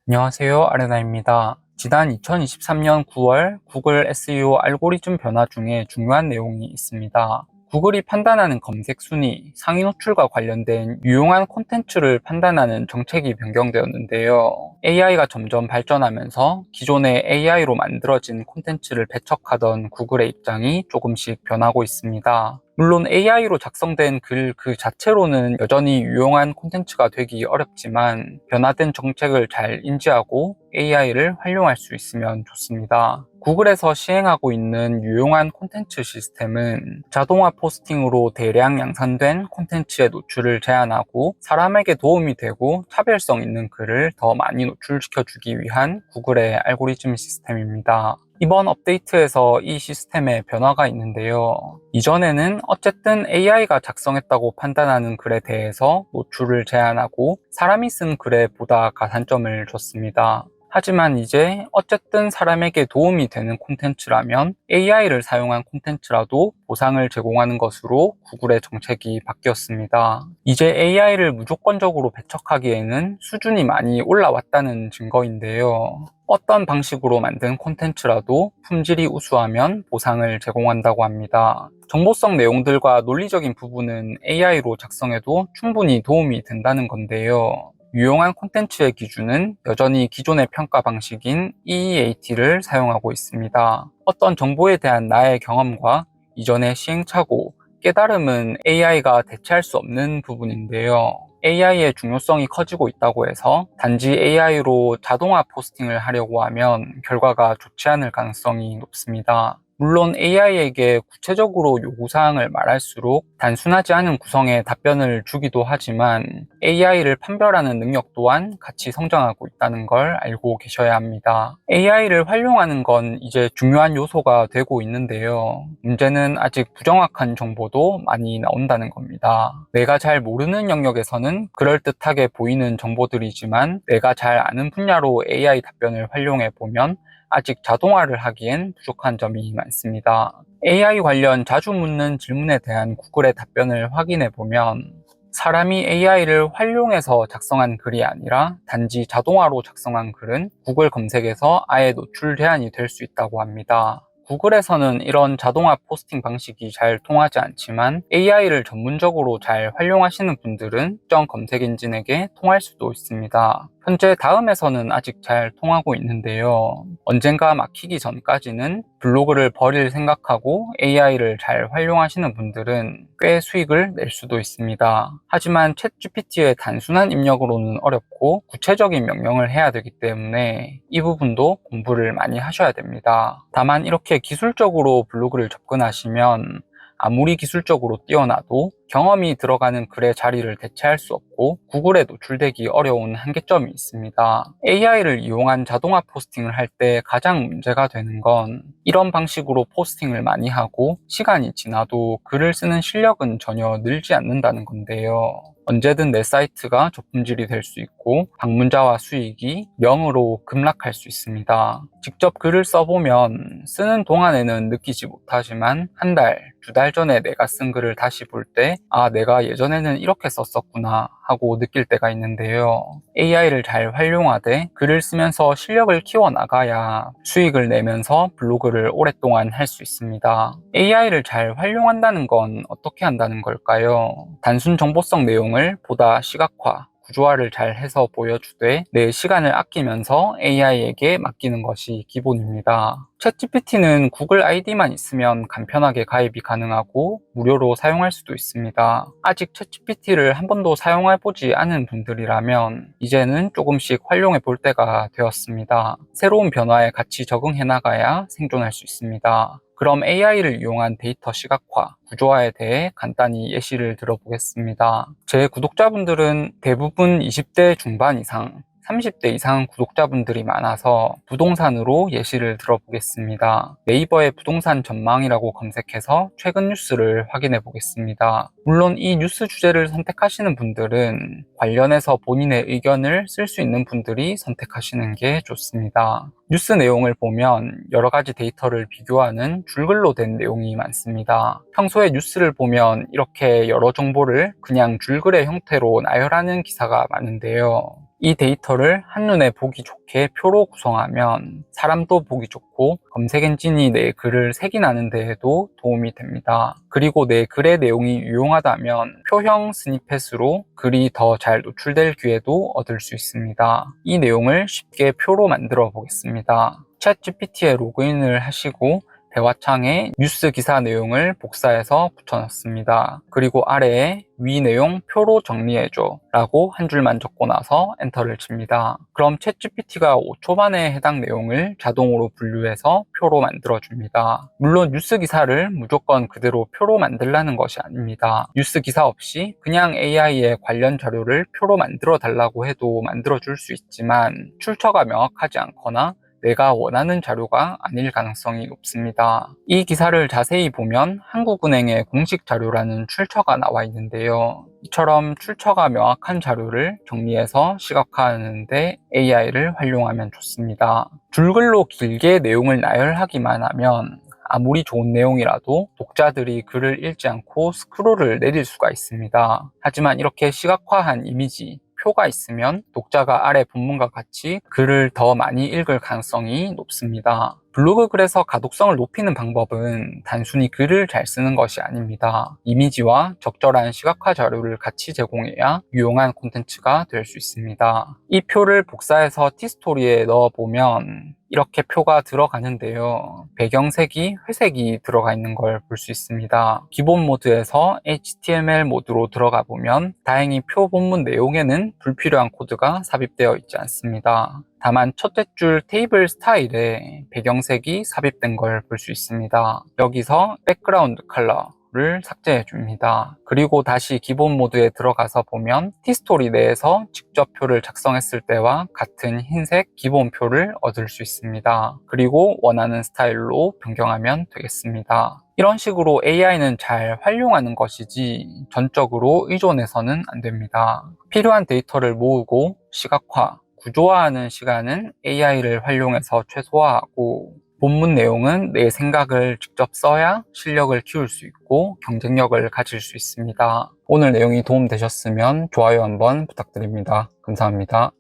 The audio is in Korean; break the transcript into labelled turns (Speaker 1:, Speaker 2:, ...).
Speaker 1: 안녕하세요. 아레나입니다. 지난 2023년 9월 구글 SEO 알고리즘 변화 중에 중요한 내용이 있습니다. 구글이 판단하는 검색 순위, 상위 노출과 관련된 유용한 콘텐츠를 판단하는 정책이 변경되었는데요. AI가 점점 발전하면서 기존의 AI로 만들어진 콘텐츠를 배척하던 구글의 입장이 조금씩 변하고 있습니다. 물론 AI로 작성된 글 그 자체로는 여전히 유용한 콘텐츠가 되기 어렵지만 변화된 정책을 잘 인지하고 AI를 활용할 수 있으면 좋습니다. 구글에서 시행하고 있는 유용한 콘텐츠 시스템은 자동화 포스팅으로 대량 양산된 콘텐츠의 노출을 제한하고 사람에게 도움이 되고 차별성 있는 글을 더 많이 노출시켜주기 위한 구글의 알고리즘 시스템입니다. 이번 업데이트에서 이 시스템에 변화가 있는데요. 이전에는 어쨌든 AI가 작성했다고 판단하는 글에 대해서 노출을 제한하고 사람이 쓴 글에 보다 가산점을 줬습니다. 하지만 이제 어쨌든 사람에게 도움이 되는 콘텐츠라면 AI를 사용한 콘텐츠라도 보상을 제공하는 것으로 구글의 정책이 바뀌었습니다. 이제 AI를 무조건적으로 배척하기에는 수준이 많이 올라왔다는 증거인데요. 어떤 방식으로 만든 콘텐츠라도 품질이 우수하면 보상을 제공한다고 합니다. 정보성 내용들과 논리적인 부분은 AI로 작성해도 충분히 도움이 된다는 건데요. 유용한 콘텐츠의 기준은 여전히 기존의 평가 방식인 EEAT를 사용하고 있습니다. 어떤 정보에 대한 나의 경험과 이전의 시행착오, 깨달음은 AI가 대체할 수 없는 부분인데요. AI의 중요성이 커지고 있다고 해서 단지 AI로 자동화 포스팅을 하려고 하면 결과가 좋지 않을 가능성이 높습니다. 물론 AI에게 구체적으로 요구사항을 말할수록 단순하지 않은 구성의 답변을 주기도 하지만 AI를 판별하는 능력 또한 같이 성장하고 있다는 걸 알고 계셔야 합니다. AI를 활용하는 건 이제 중요한 요소가 되고 있는데요. 문제는 아직 부정확한 정보도 많이 나온다는 겁니다. 내가 잘 모르는 영역에서는 그럴듯하게 보이는 정보들이지만 내가 잘 아는 분야로 AI 답변을 활용해 보면 아직 자동화를 하기엔 부족한 점이 많습니다. AI 관련 자주 묻는 질문에 대한 구글의 답변을 확인해 보면 사람이 AI를 활용해서 작성한 글이 아니라 단지 자동화로 작성한 글은 구글 검색에서 아예 노출 제한이 될 수 있다고 합니다. 구글에서는 이런 자동화 포스팅 방식이 잘 통하지 않지만 AI를 전문적으로 잘 활용하시는 분들은 특정 검색 엔진에게 통할 수도 있습니다. 현재 다음에서는 아직 잘 통하고 있는데요. 언젠가 막히기 전까지는 블로그를 버릴 생각하고 AI를 잘 활용하시는 분들은 꽤 수익을 낼 수도 있습니다. 하지만 챗GPT의 단순한 입력으로는 어렵고 구체적인 명령을 해야 되기 때문에 이 부분도 공부를 많이 하셔야 됩니다. 다만 이렇게 기술적으로 블로그를 접근하시면 아무리 기술적으로 뛰어나도 경험이 들어가는 글의 자리를 대체할 수 없고 구글에 노출되기 어려운 한계점이 있습니다. AI를 이용한 자동화 포스팅을 할 때 가장 문제가 되는 건 이런 방식으로 포스팅을 많이 하고 시간이 지나도 글을 쓰는 실력은 전혀 늘지 않는다는 건데요. 언제든 내 사이트가 저품질이 될 수 있고 방문자와 수익이 0으로 급락할 수 있습니다. 직접 글을 써보면 쓰는 동안에는 느끼지 못하지만 한 달, 두 달 전에 내가 쓴 글을 다시 볼 때 내가 예전에는 이렇게 썼었구나 하고 느낄 때가 있는데요. AI를 잘 활용하되 글을 쓰면서 실력을 키워나가야 수익을 내면서 블로그를 오랫동안 할 수 있습니다. AI를 잘 활용한다는 건 어떻게 한다는 걸까요? 단순 정보성 내용을 보다 시각화, 구조화를 잘 해서 보여주되 내 시간을 아끼면서 AI에게 맡기는 것이 기본입니다. 챗GPT는 구글 아이디만 있으면 간편하게 가입이 가능하고 무료로 사용할 수도 있습니다. 아직 챗GPT를 한 번도 사용해보지 않은 분들이라면 이제는 조금씩 활용해 볼 때가 되었습니다. 새로운 변화에 같이 적응해 나가야 생존할 수 있습니다. 그럼 AI를 이용한 데이터 시각화, 구조화에 대해 간단히 예시를 들어보겠습니다. 제 구독자분들은 대부분 20대 중반 이상, 30대 이상 구독자분들이 많아서 부동산으로 예시를 들어보겠습니다. 네이버의 부동산 전망이라고 검색해서 최근 뉴스를 확인해 보겠습니다. 물론 이 뉴스 주제를 선택하시는 분들은 관련해서 본인의 의견을 쓸 수 있는 분들이 선택하시는 게 좋습니다. 뉴스 내용을 보면 여러 가지 데이터를 비교하는 줄글로 된 내용이 많습니다. 평소에 뉴스를 보면 이렇게 여러 정보를 그냥 줄글의 형태로 나열하는 기사가 많은데요. 이 데이터를 한눈에 보기 좋게 표로 구성하면 사람도 보기 좋고 검색 엔진이 내 글을 색인하는 데에도 도움이 됩니다. 그리고 내 글의 내용이 유용하다면 표형 스니펫으로 글이 더 잘 노출될 기회도 얻을 수 있습니다. 이 내용을 쉽게 표로 만들어 보겠습니다. 챗GPT에 로그인을 하시고 대화창에 뉴스 기사 내용을 복사해서 붙여넣습니다. 그리고 아래에 위 내용 표로 정리해줘 라고 한 줄만 적고 나서 엔터를 칩니다. 그럼 챗GPT가 5초 만에 해당 내용을 자동으로 분류해서 표로 만들어줍니다. 물론 뉴스 기사를 무조건 그대로 표로 만들라는 것이 아닙니다. 뉴스 기사 없이 그냥 AI에 관련 자료를 표로 만들어 달라고 해도 만들어줄 수 있지만 출처가 명확하지 않거나 내가 원하는 자료가 아닐 가능성이 높습니다. 이 기사를 자세히 보면 한국은행의 공식 자료라는 출처가 나와 있는데요. 이처럼 출처가 명확한 자료를 정리해서 시각화하는데 AI를 활용하면 좋습니다. 줄글로 길게 내용을 나열하기만 하면 아무리 좋은 내용이라도 독자들이 글을 읽지 않고 스크롤을 내릴 수가 있습니다. 하지만 이렇게 시각화한 이미지, 표가 있으면 독자가 아래 본문과 같이 글을 더 많이 읽을 가능성이 높습니다. 블로그 글에서 가독성을 높이는 방법은 단순히 글을 잘 쓰는 것이 아닙니다. 이미지와 적절한 시각화 자료를 같이 제공해야 유용한 콘텐츠가 될 수 있습니다. 이 표를 복사해서 티스토리에 넣어보면 이렇게 표가 들어가는데요. 배경색이 회색이 들어가 있는 걸 볼 수 있습니다. 기본 모드에서 HTML 모드로 들어가 보면 다행히 표 본문 내용에는 불필요한 코드가 삽입되어 있지 않습니다. 다만 첫째 줄 테이블 스타일에 배경색이 삽입된 걸 볼 수 있습니다. 여기서 백그라운드 컬러를 삭제해 줍니다. 그리고 다시 기본 모드에 들어가서 보면 티스토리 내에서 직접 표를 작성했을 때와 같은 흰색 기본 표를 얻을 수 있습니다. 그리고 원하는 스타일로 변경하면 되겠습니다. 이런 식으로 AI는 잘 활용하는 것이지 전적으로 의존해서는 안 됩니다. 필요한 데이터를 모으고 시각화, 구조화하는 시간은 AI를 활용해서 최소화하고 본문 내용은 내 생각을 직접 써야 실력을 키울 수 있고 경쟁력을 가질 수 있습니다. 오늘 내용이 도움되셨으면 좋아요 한번 부탁드립니다. 감사합니다.